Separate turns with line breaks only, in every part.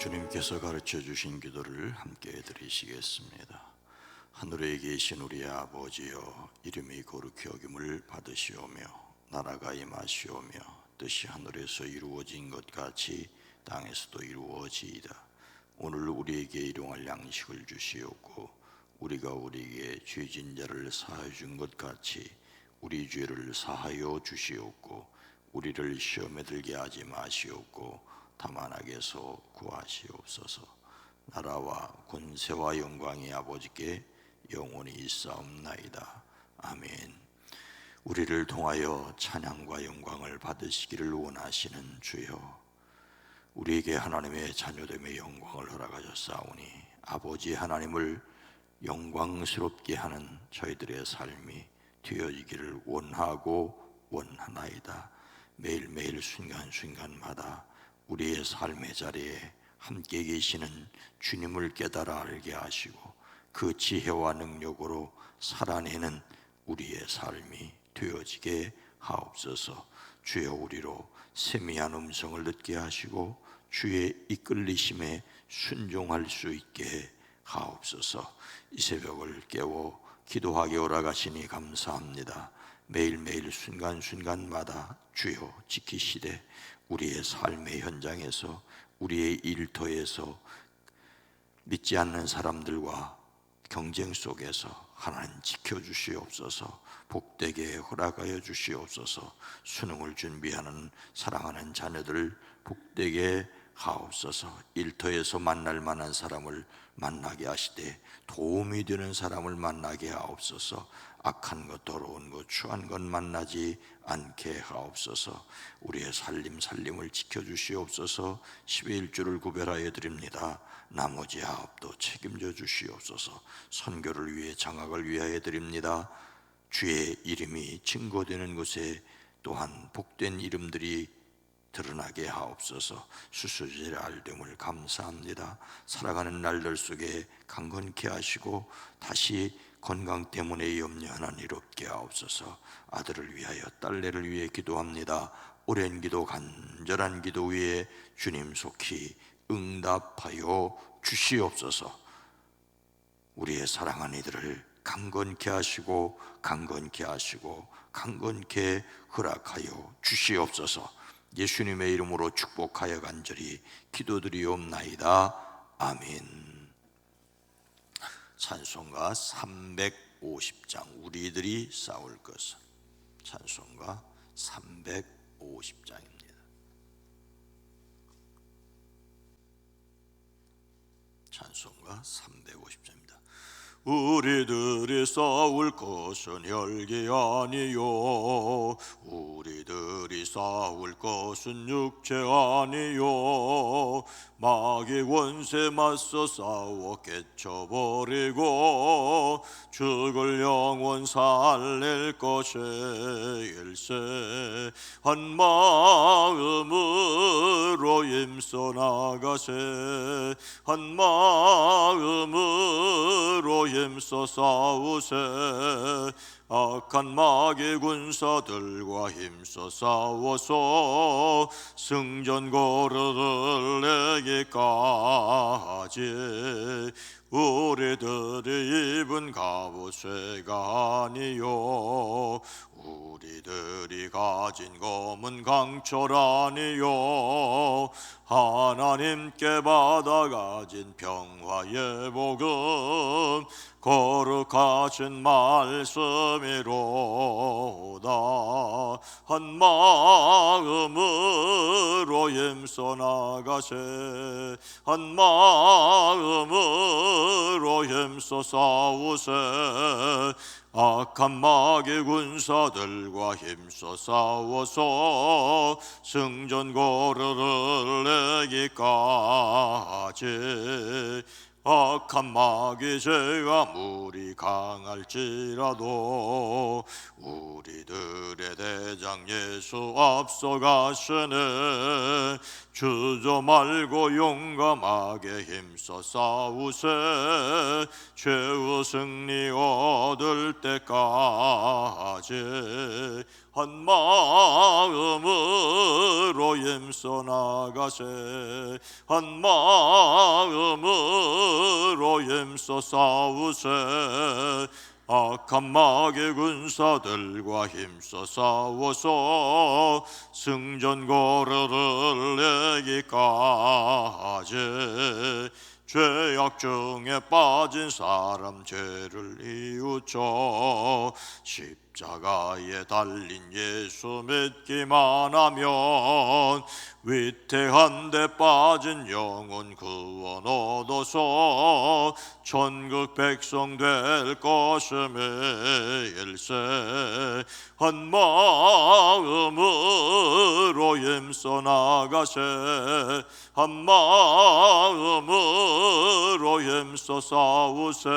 주님께서 가르쳐 주신 기도를 함께 드리시겠습니다. 하늘에 계신 우리 아버지여, 이름이 거룩히 여김을 받으시오며 나라가 임하시오며 뜻이 하늘에서 이루어진 것 같이 땅에서도 이루어지이다. 오늘 우리에게 일용할 양식을 주시옵고 우리가 우리에게 죄진 자를 사하여 준 것 같이 우리 죄를 사하여 주시옵고 우리를 시험에 들게 하지 마시옵고 다만 악에서 구하시옵소서. 나라와 권세와 영광이 아버지께 영원히 있사옵나이다. 아멘. 우리를 통하여 찬양과 영광을 받으시기를 원하시는 주여, 우리에게 하나님의 자녀됨의 영광을 허락하셨사오니 아버지 하나님을 영광스럽게 하는 저희들의 삶이 되어지기를 원하고 원하나이다. 매일매일 순간순간마다 우리의 삶의 자리에 함께 계시는 주님을 깨달아 알게 하시고 그 지혜와 능력으로 살아내는 우리의 삶이 되어지게 하옵소서. 주여, 우리로 세미한 음성을 듣게 하시고 주의 이끌리심에 순종할 수 있게 하옵소서. 이 새벽을 깨워 기도하게 오라가시니 감사합니다. 매일매일 순간순간마다 주여 지키시되 우리의 삶의 현장에서, 우리의 일터에서 믿지 않는 사람들과 경쟁 속에서 하나님 지켜주시옵소서. 복되게 허락하여 주시옵소서. 수능을 준비하는 사랑하는 자녀들 복되게 하옵소서. 일터에서 만날 만한 사람을 만나게 하시되 도움이 되는 사람을 만나게 하옵소서. 악한 것, 더러운 것, 추한 것 만나지 않게 하옵소서. 우리의 살림을 지켜주시옵소서. 10의 1조를 구별하여 드립니다. 나머지 아홉도 책임져 주시옵소서. 선교를 위해 장학을 위하여 드립니다. 주의 이름이 증거되는 곳에 또한 복된 이름들이 드러나게 하옵소서. 수수제를 알됨을 감사합니다. 살아가는 날들 속에 강건케 하시고 다시 건강 때문에 염려하는 일 없게 하옵소서. 아들을 위하여 딸내를 위해 기도합니다. 오랜 기도, 간절한 기도 위에 주님 속히 응답하여 주시옵소서. 우리의 사랑하는 이들을 강건케 하시고 강건케 하시고 강건케 허락하여 주시옵소서. 예수님의 이름으로 축복하여 간절히 기도드리옵나이다. 아멘. 찬송가 350장, 우리들이 싸울 것은. 찬송가 350장입니다. 찬송가 350장입니다. 우리들이 싸울 것은 혈기 아니요, 우리들이 싸울 것은 육체 아니요, 마귀 권세 맞서 싸워 깨쳐버리고 죽을 영혼 살릴 것에 일세 한 마음으로 힘써 나가세, 한 마음으로 힘써 싸우세. 악한 마귀 군사들과 힘써 싸워서 승전 거르들에게까지 우리들이 입은 갑옷쇠가 아니요, 우리들이 가진 검은 강철 아니요, 하나님께 받아 가진 평화의 복음 거룩하신 말씀이로다. 한 마음으로 힘써 나가세, 한 마음으로 힘써 싸우세. 악한 마귀 군사들과 힘써 싸워서 승전 거르르기까지. 악한 마귀 죄가 무리 강할지라도 우리들의 대장 예수 앞서가시네. 주저 말고 용감하게 힘써 싸우세. 최후 승리 얻을 때까지 한 마음으로 마음으로 힘써 나가세. 한 마음으로 힘써 싸우세. 악한 마귀 군사들과 힘써 싸워서 승전거리를 내기까지 죄악 중에 빠진 사람 죄를 이웃져 십자가에 달린 예수 믿기만 하면 위태한 데 빠진 영혼 구원 얻어서 천국 백성 될 것임에 일세. 한 마음으로 힘써 나가세. 한 마음으로 힘써 싸우세.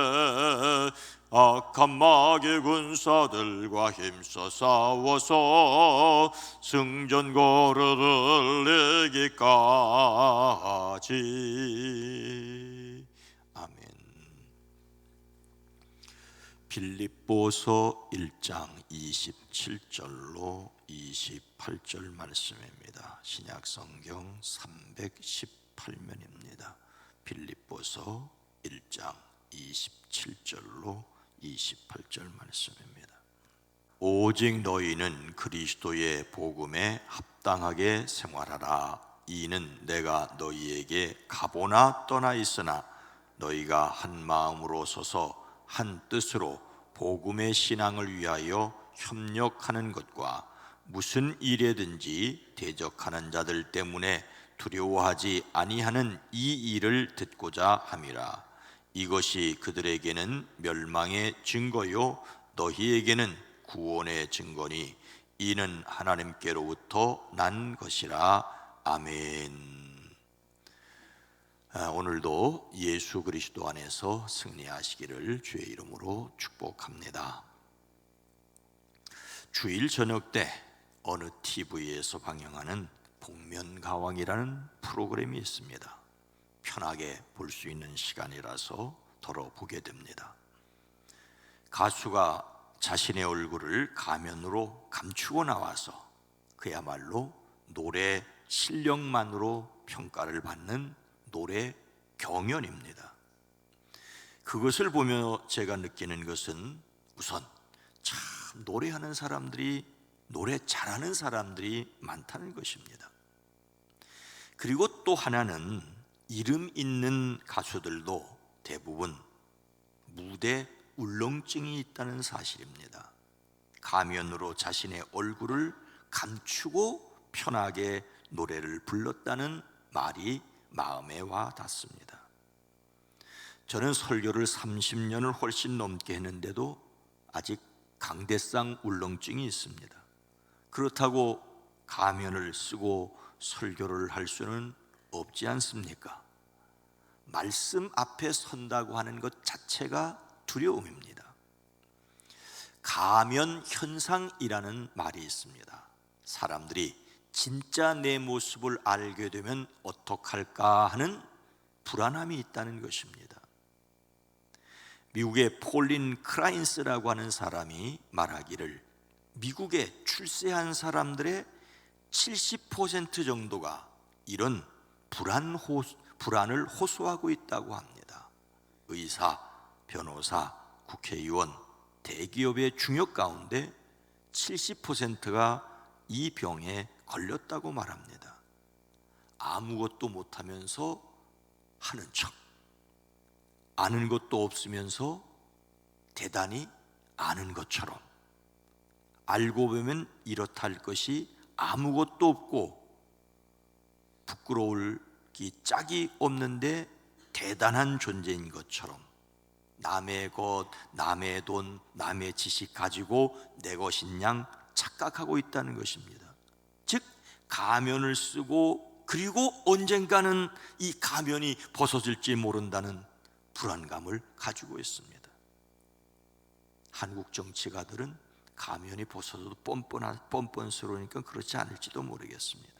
악한 마귀 군사들과 힘써 싸워서 승전거리를 내기까지. 아멘. 빌립보서 1장 27절로 28절 말씀입니다. 신약성경 318면입니다. 빌립보서 1장 27절로 28절 말씀입니다. 오직 너희는 그리스도의 복음에 합당하게 생활하라. 이는 내가 너희에게 가보나 떠나 있으나 너희가 한 마음으로 서서 한 뜻으로 복음의 신앙을 위하여 협력하는 것과 무슨 일에든지 대적하는 자들 때문에 두려워하지 아니하는 이 일을 듣고자 함이라. 이것이 그들에게는 멸망의 증거요 너희에게는 구원의 증거니 이는 하나님께로부터 난 것이라. 아멘. 오늘도 예수 그리스도 안에서 승리하시기를 주의 이름으로 축복합니다. 주일 저녁 때 어느 TV에서 방영하는 복면가왕이라는 프로그램이 있습니다. 편하게 볼 수 있는 시간이라서 더러 보게 됩니다. 가수가 자신의 얼굴을 가면으로 감추고 나와서 그야말로 노래 실력만으로 평가를 받는 노래 경연입니다. 그것을 보며 제가 느끼는 것은 우선 참 노래하는 사람들이, 노래 잘하는 사람들이 많다는 것입니다. 그리고 또 하나는 이름 있는 가수들도 대부분 무대 울렁증이 있다는 사실입니다. 가면으로 자신의 얼굴을 감추고 편하게 노래를 불렀다는 말이 마음에 와 닿습니다. 저는 설교를 30년을 훨씬 넘게 했는데도 아직 강대상 울렁증이 있습니다. 그렇다고 가면을 쓰고 설교를 할 수는 없지 않습니까? 말씀 앞에 선다고 하는 것 자체가 두려움입니다. 가면 현상이라는 말이 있습니다. 사람들이 진짜 내 모습을 알게 되면 어떡할까 하는 불안함이 있다는 것입니다. 미국의 폴린 크라인스라고 하는 사람이 말하기를 미국에 출세한 사람들의 70% 정도가 이런 불안을 호소하고 있다고 합니다. 의사, 변호사, 국회의원, 대기업의 중역 가운데 70%가 이 병에 걸렸다고 말합니다. 아무것도 못하면서 하는 척, 아는 것도 없으면서 대단히 아는 것처럼, 알고 보면 이렇다 할 것이 아무것도 없고 부끄러울 짝이 없는데 대단한 존재인 것처럼 남의 것, 남의 돈, 남의 지식 가지고 내 것인 양 착각하고 있다는 것입니다. 즉 가면을 쓰고 그리고 언젠가는 이 가면이 벗어질지 모른다는 불안감을 가지고 있습니다. 한국 정치가들은 가면이 벗어져도 뻔뻔스러우니까 그렇지 않을지도 모르겠습니다.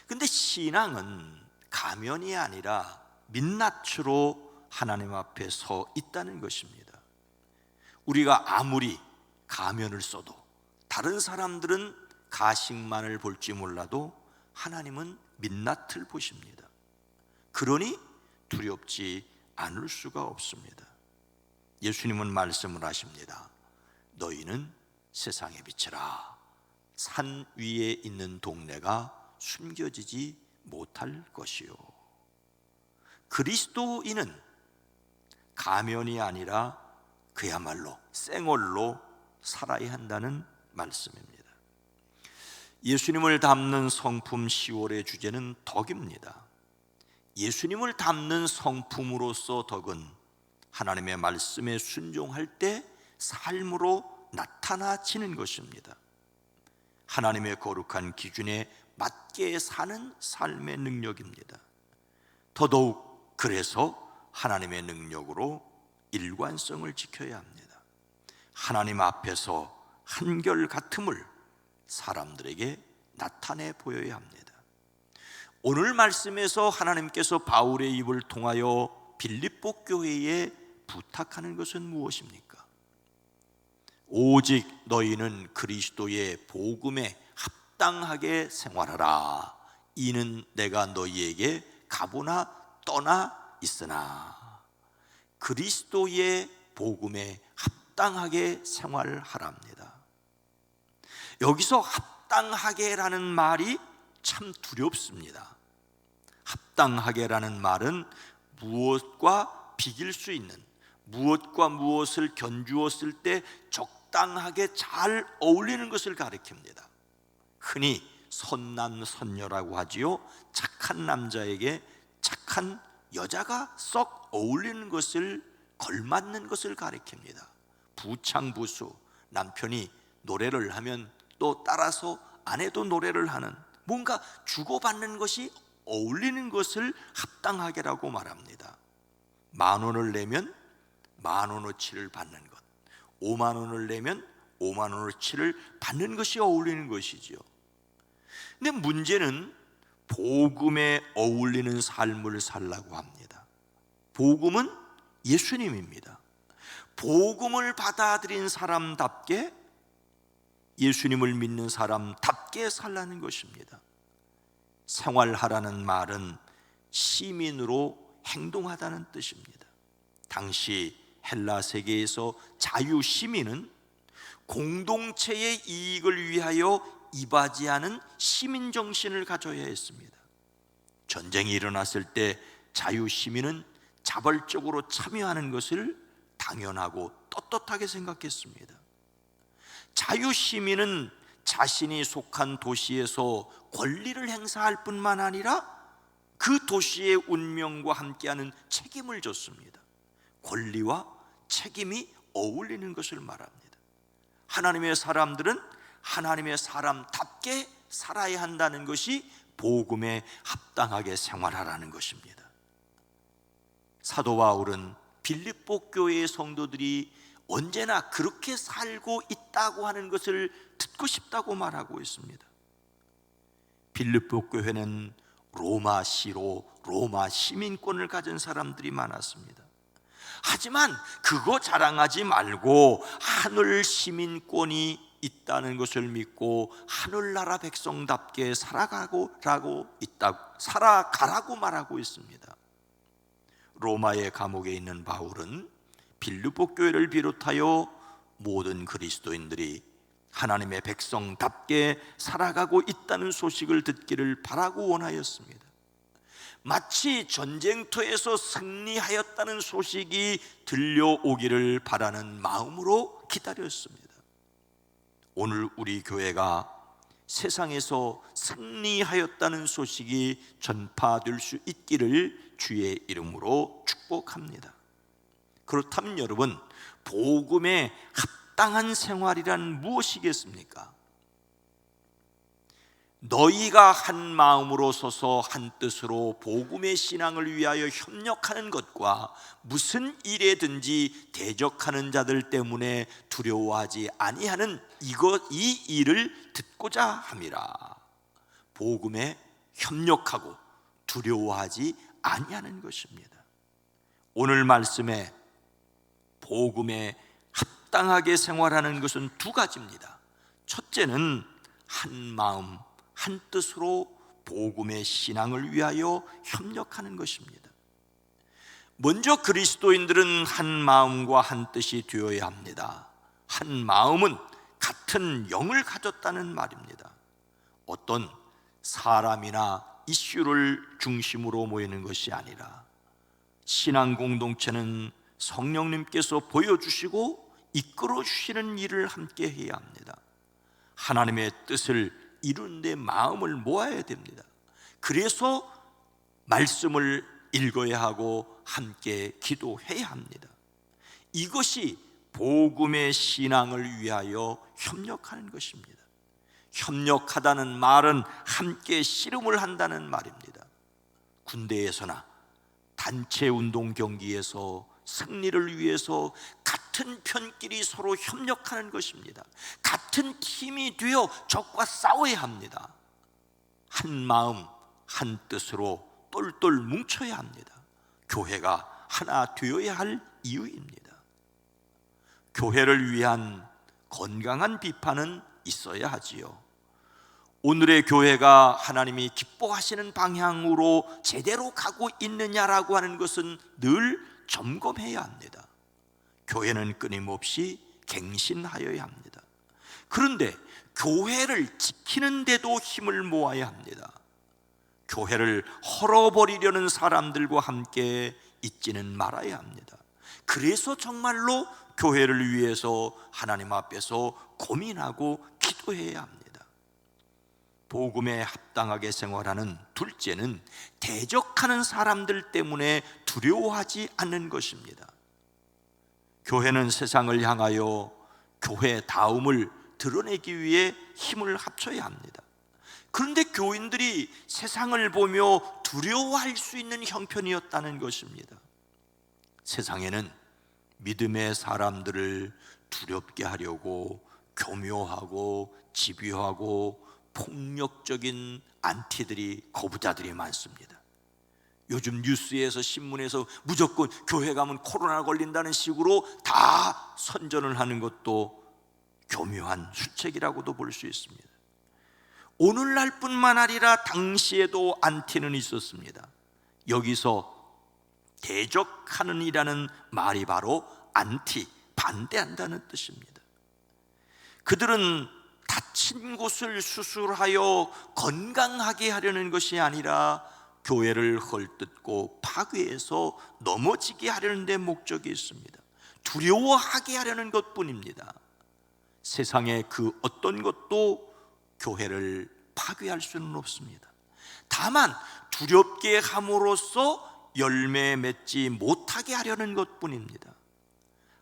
근데 신앙은 가면이 아니라 민낯으로 하나님 앞에 서 있다는 것입니다. 우리가 아무리 가면을 써도 다른 사람들은 가식만을 볼지 몰라도 하나님은 민낯을 보십니다. 그러니 두렵지 않을 수가 없습니다. 예수님은 말씀을 하십니다. 너희는 세상의 빛이라. 산 위에 있는 동네가 숨겨지지 못할 것이요. 그리스도인은 가면이 아니라 그야말로 생얼로 살아야 한다는 말씀입니다. 예수님을 담는 성품 10월의 주제는 덕입니다. 예수님을 담는 성품으로서 덕은 하나님의 말씀에 순종할 때 삶으로 나타나지는 것입니다. 하나님의 거룩한 기준에 맞게 사는 삶의 능력입니다. 더더욱 그래서 하나님의 능력으로 일관성을 지켜야 합니다. 하나님 앞에서 한결같음을 사람들에게 나타내 보여야 합니다. 오늘 말씀에서 하나님께서 바울의 입을 통하여 빌립보 교회에 부탁하는 것은 무엇입니까? 오직 너희는 그리스도의 복음에 합당하게 생활하라. 이는 내가 너희에게 가보나 떠나 있으나. 그리스도의 복음에 합당하게 생활하랍니다. 여기서 합당하게라는 말이 참 두렵습니다. 합당하게라는 말은 무엇과 비길 수 있는, 무엇과 무엇을 견주었을 때 적당하게 잘 어울리는 것을 가리킵니다. 흔히 선남선녀라고 하지요. 착한 남자에게 착한 여자가 썩 어울리는 것을, 걸맞는 것을 가리킵니다. 부창부수, 남편이 노래를 하면 또 따라서 아내도 노래를 하는, 뭔가 주고받는 것이 어울리는 것을 합당하게라고 말합니다. 10,000원을 내면 10,000원어치를 받는 것, 50,000원을 내면 50,000원어치를 받는 것이 어울리는 것이지요. 근데 문제는 복음에 어울리는 삶을 살라고 합니다. 복음은 예수님입니다. 복음을 받아들인 사람답게, 예수님을 믿는 사람답게 살라는 것입니다. 생활하라는 말은 시민으로 행동하다는 뜻입니다. 당시 헬라 세계에서 자유시민은 공동체의 이익을 위하여 이바지하는 시민정신을 가져야 했습니다. 전쟁이 일어났을 때 자유시민은 자발적으로 참여하는 것을 당연하고 떳떳하게 생각했습니다. 자유시민은 자신이 속한 도시에서 권리를 행사할 뿐만 아니라 그 도시의 운명과 함께하는 책임을 졌습니다. 권리와 책임이 어울리는 것을 말합니다. 하나님의 사람들은 하나님의 사람답게 살아야 한다는 것이 복음에 합당하게 생활하라는 것입니다. 사도 바울은 빌립보 교회의 성도들이 언제나 그렇게 살고 있다고 하는 것을 듣고 싶다고 말하고 있습니다. 빌립보 교회는 로마시로 로마 시민권을 가진 사람들이 많았습니다. 하지만 그거 자랑하지 말고 하늘 시민권이 있다는 것을 믿고 하늘나라 백성답게 살아가라고 말하고 있습니다. 로마의 감옥에 있는 바울은 빌립보 교회를 비롯하여 모든 그리스도인들이 하나님의 백성답게 살아가고 있다는 소식을 듣기를 바라고 원하였습니다. 마치 전쟁터에서 승리하였다는 소식이 들려오기를 바라는 마음으로 기다렸습니다. 오늘 우리 교회가 세상에서 승리하였다는 소식이 전파될 수 있기를 주의 이름으로 축복합니다. 그렇다면 여러분, 복음에 합당한 생활이란 무엇이겠습니까? 너희가 한 마음으로 서서 한 뜻으로 복음의 신앙을 위하여 협력하는 것과 무슨 일에든지 대적하는 자들 때문에 두려워하지 아니하는 이 일을 듣고자 함이라. 복음에 협력하고 두려워하지 아니하는 것입니다. 오늘 말씀에 복음에 합당하게 생활하는 것은 두 가지입니다. 첫째는 한 마음 한 뜻으로 복음의 신앙을 위하여 협력하는 것입니다. 먼저 그리스도인들은 한 마음과 한 뜻이 되어야 합니다. 한 마음은 같은 영을 가졌다는 말입니다. 어떤 사람이나 이슈를 중심으로 모이는 것이 아니라 신앙 공동체는 성령님께서 보여주시고 이끌어 주시는 일을 함께 해야 합니다. 하나님의 뜻을 이룬 데 마음을 모아야 됩니다. 그래서 말씀을 읽어야 하고 함께 기도해야 합니다. 이것이 복음의 신앙을 위하여 협력하는 것입니다. 협력하다는 말은 함께 씨름을 한다는 말입니다. 군대에서나 단체 운동 경기에서 승리를 위해서 같은 편끼리 서로 협력하는 것입니다. 같은 팀이 되어 적과 싸워야 합니다. 한 마음 한 뜻으로 똘똘 뭉쳐야 합니다. 교회가 하나 되어야 할 이유입니다. 교회를 위한 건강한 비판은 있어야 하지요. 오늘의 교회가 하나님이 기뻐하시는 방향으로 제대로 가고 있느냐라고 하는 것은 늘 점검해야 합니다. 교회는 끊임없이 갱신하여야 합니다. 그런데 교회를 지키는 데도 힘을 모아야 합니다. 교회를 헐어버리려는 사람들과 함께 있지는 말아야 합니다. 그래서 정말로 교회를 위해서 하나님 앞에서 고민하고 기도해야 합니다. 복음에 합당하게 생활하는 둘째는 대적하는 사람들 때문에 두려워하지 않는 것입니다. 교회는 세상을 향하여 교회다움을 드러내기 위해 힘을 합쳐야 합니다. 그런데 교인들이 세상을 보며 두려워할 수 있는 형편이었다는 것입니다. 세상에는 믿음의 사람들을 두렵게 하려고 교묘하고 집요하고 폭력적인 안티들이, 거부자들이 많습니다. 요즘 뉴스에서 신문에서 무조건 교회 가면 코로나 걸린다는 식으로 다 선전을 하는 것도 교묘한 수책이라고도 볼 수 있습니다. 오늘날뿐만 아니라 당시에도 안티는 있었습니다. 여기서 대적하는 이라는 말이 바로 안티, 반대한다는 뜻입니다. 그들은 다친 곳을 수술하여 건강하게 하려는 것이 아니라 교회를 헐뜯고 파괴해서 넘어지게 하려는 데 목적이 있습니다. 두려워하게 하려는 것뿐입니다. 세상의 그 어떤 것도 교회를 파괴할 수는 없습니다. 다만 두렵게 함으로써 열매 맺지 못하게 하려는 것뿐입니다.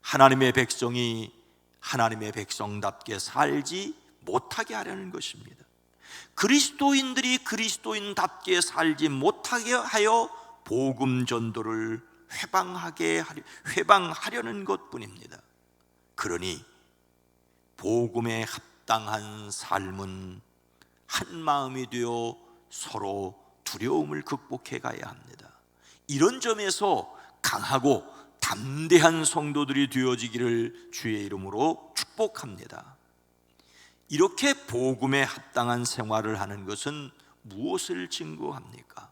하나님의 백성이 하나님의 백성답게 살지 못하게 하려는 것입니다. 그리스도인들이 그리스도인답게 살지 못하게 하여 복음 전도를 회방하려는 것뿐입니다. 그러니 복음에 합당한 삶은 한 마음이 되어 서로 두려움을 극복해 가야 합니다. 이런 점에서 강하고 담대한 성도들이 되어지기를 주의 이름으로 축복합니다. 이렇게 복음에 합당한 생활을 하는 것은 무엇을 증거합니까?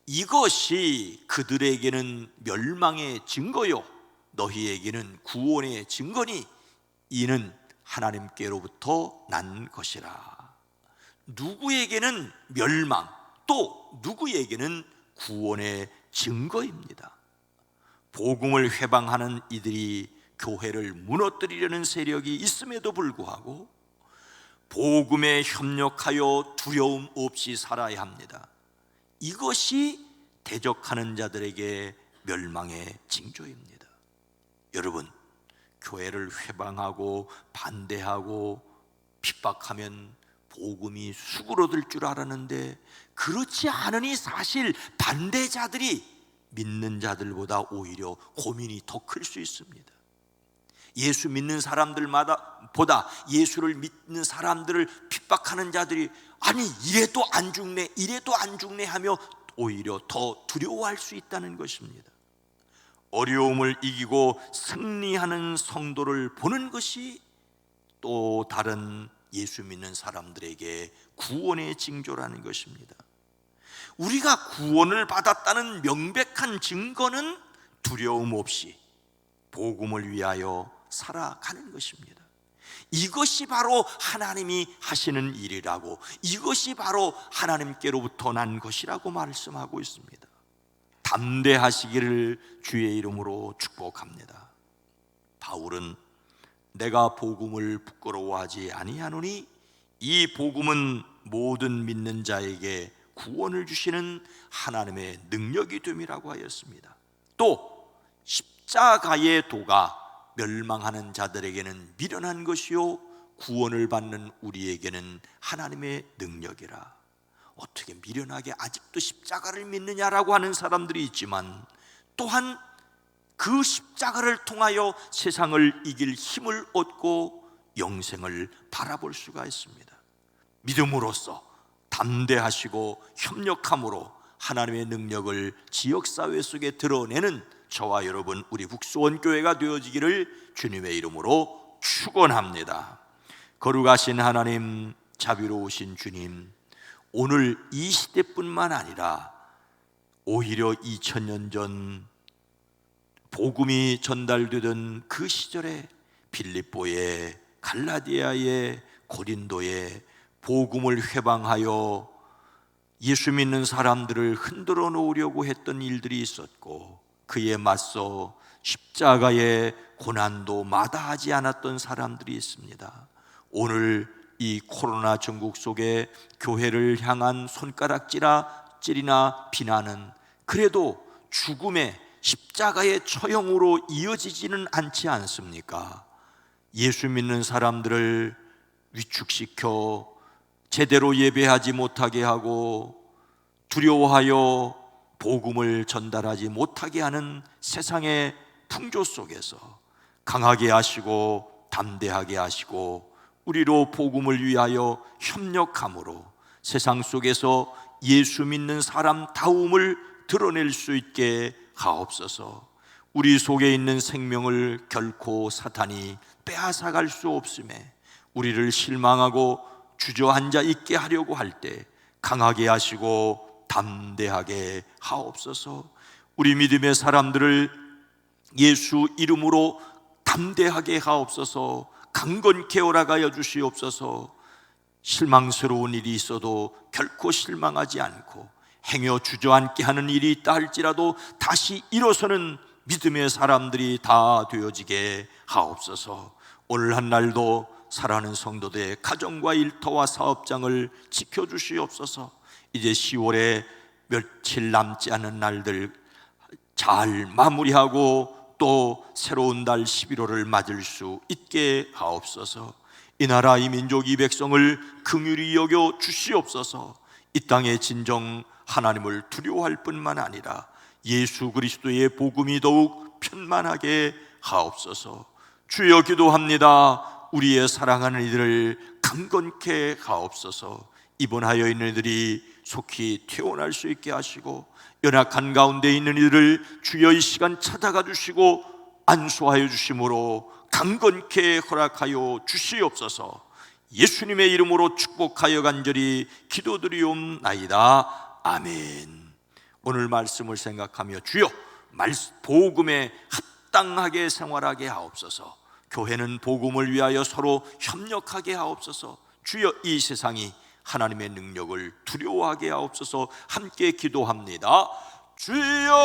이것이 그들에게는 멸망의 증거요 너희에게는 구원의 증거니 이는 하나님께로부터 난 것이라. 누구에게는 멸망, 또 누구에게는 구원의 증거입니다. 복음을 회방하는 이들이 교회를 무너뜨리려는 세력이 있음에도 불구하고 복음에 협력하여 두려움 없이 살아야 합니다. 이것이 대적하는 자들에게 멸망의 징조입니다. 여러분, 교회를 회방하고 반대하고 핍박하면 복음이 수그러들 줄 알았는데 그렇지 않으니 사실 반대자들이 믿는 자들보다 오히려 고민이 더 클 수 있습니다. 예수 믿는 사람들보다 예수를 믿는 사람들을 핍박하는 자들이 아니 이래도 안 죽네 이래도 안 죽네 하며 오히려 더 두려워할 수 있다는 것입니다. 어려움을 이기고 승리하는 성도를 보는 것이 또 다른 예수 믿는 사람들에게 구원의 징조라는 것입니다. 우리가 구원을 받았다는 명백한 증거는 두려움 없이 복음을 위하여 살아가는 것입니다. 이것이 바로 하나님이 하시는 일이라고, 이것이 바로 하나님께로부터 난 것이라고 말씀하고 있습니다. 담대하시기를 주의 이름으로 축복합니다. 바울은 내가 복음을 부끄러워하지 아니하노니 이 복음은 모든 믿는 자에게 구원을 주시는 하나님의 능력이 됨이라고 하였습니다. 또 십자가의 도가 멸망하는 자들에게는 미련한 것이요 구원을 받는 우리에게는 하나님의 능력이라. 어떻게 미련하게 아직도 십자가를 믿느냐라고 하는 사람들이 있지만, 또한 그 십자가를 통하여 세상을 이길 힘을 얻고 영생을 바라볼 수가 있습니다. 믿음으로써 담대하시고 협력함으로 하나님의 능력을 지역사회 속에 드러내는 저와 여러분, 우리 북수원교회가 되어지기를 주님의 이름으로 축원합니다. 거룩하신 하나님, 자비로우신 주님, 오늘 이 시대뿐만 아니라 오히려 2000년 전 복음이 전달되던 그 시절에 빌립보에, 갈라디아에, 고린도에 복음을 회방하여 예수 믿는 사람들을 흔들어 놓으려고 했던 일들이 있었고, 그에 맞서 십자가의 고난도 마다하지 않았던 사람들이 있습니다. 오늘 이 코로나 전국 속에 교회를 향한 손가락질이나 비난은 그래도 죽음의 십자가의 처형으로 이어지지는 않지 않습니까? 예수 믿는 사람들을 위축시켜 제대로 예배하지 못하게 하고 두려워하여 복음을 전달하지 못하게 하는 세상의 풍조 속에서 강하게 하시고 담대하게 하시고 우리로 복음을 위하여 협력함으로 세상 속에서 예수 믿는 사람다움을 드러낼 수 있게 하옵소서. 우리 속에 있는 생명을 결코 사탄이 빼앗아갈 수 없음에 우리를 실망하고 주저앉아 있게 하려고 할 때 강하게 하시고 담대하게 하옵소서. 우리 믿음의 사람들을 예수 이름으로 담대하게 하옵소서. 강건케 허락하여 주시옵소서. 실망스러운 일이 있어도 결코 실망하지 않고 행여 주저앉게 하는 일이 있다 할지라도 다시 일어서는 믿음의 사람들이 다 되어지게 하옵소서. 오늘 한 날도 사랑하는 성도들의 가정과 일터와 사업장을 지켜주시옵소서. 이제 10월에 며칠 남지 않은 날들 잘 마무리하고 또 새로운 달 11월을 맞을 수 있게 하옵소서. 이 나라 이 민족 이 백성을 긍휼히 여겨 주시옵소서. 이 땅의 진정 하나님을 두려워할 뿐만 아니라 예수 그리스도의 복음이 더욱 편만하게 하옵소서. 주여 기도합니다. 우리의 사랑하는 이들을 강건케 하옵소서. 입원하여 있는 이들이 속히 퇴원할 수 있게 하시고 연약한 가운데 있는 이들을 주여 이 시간 찾아가 주시고 안수하여 주심으로 강건케 허락하여 주시옵소서. 예수님의 이름으로 축복하여 간절히 기도드리옵나이다. 아멘. 오늘 말씀을 생각하며 주여 복음에 합당하게 생활하게 하옵소서. 교회는 복음을 위하여 서로 협력하게 하옵소서. 주여 이 세상이 하나님의 능력을 두려워하게 하옵소서. 함께 기도합니다. 주여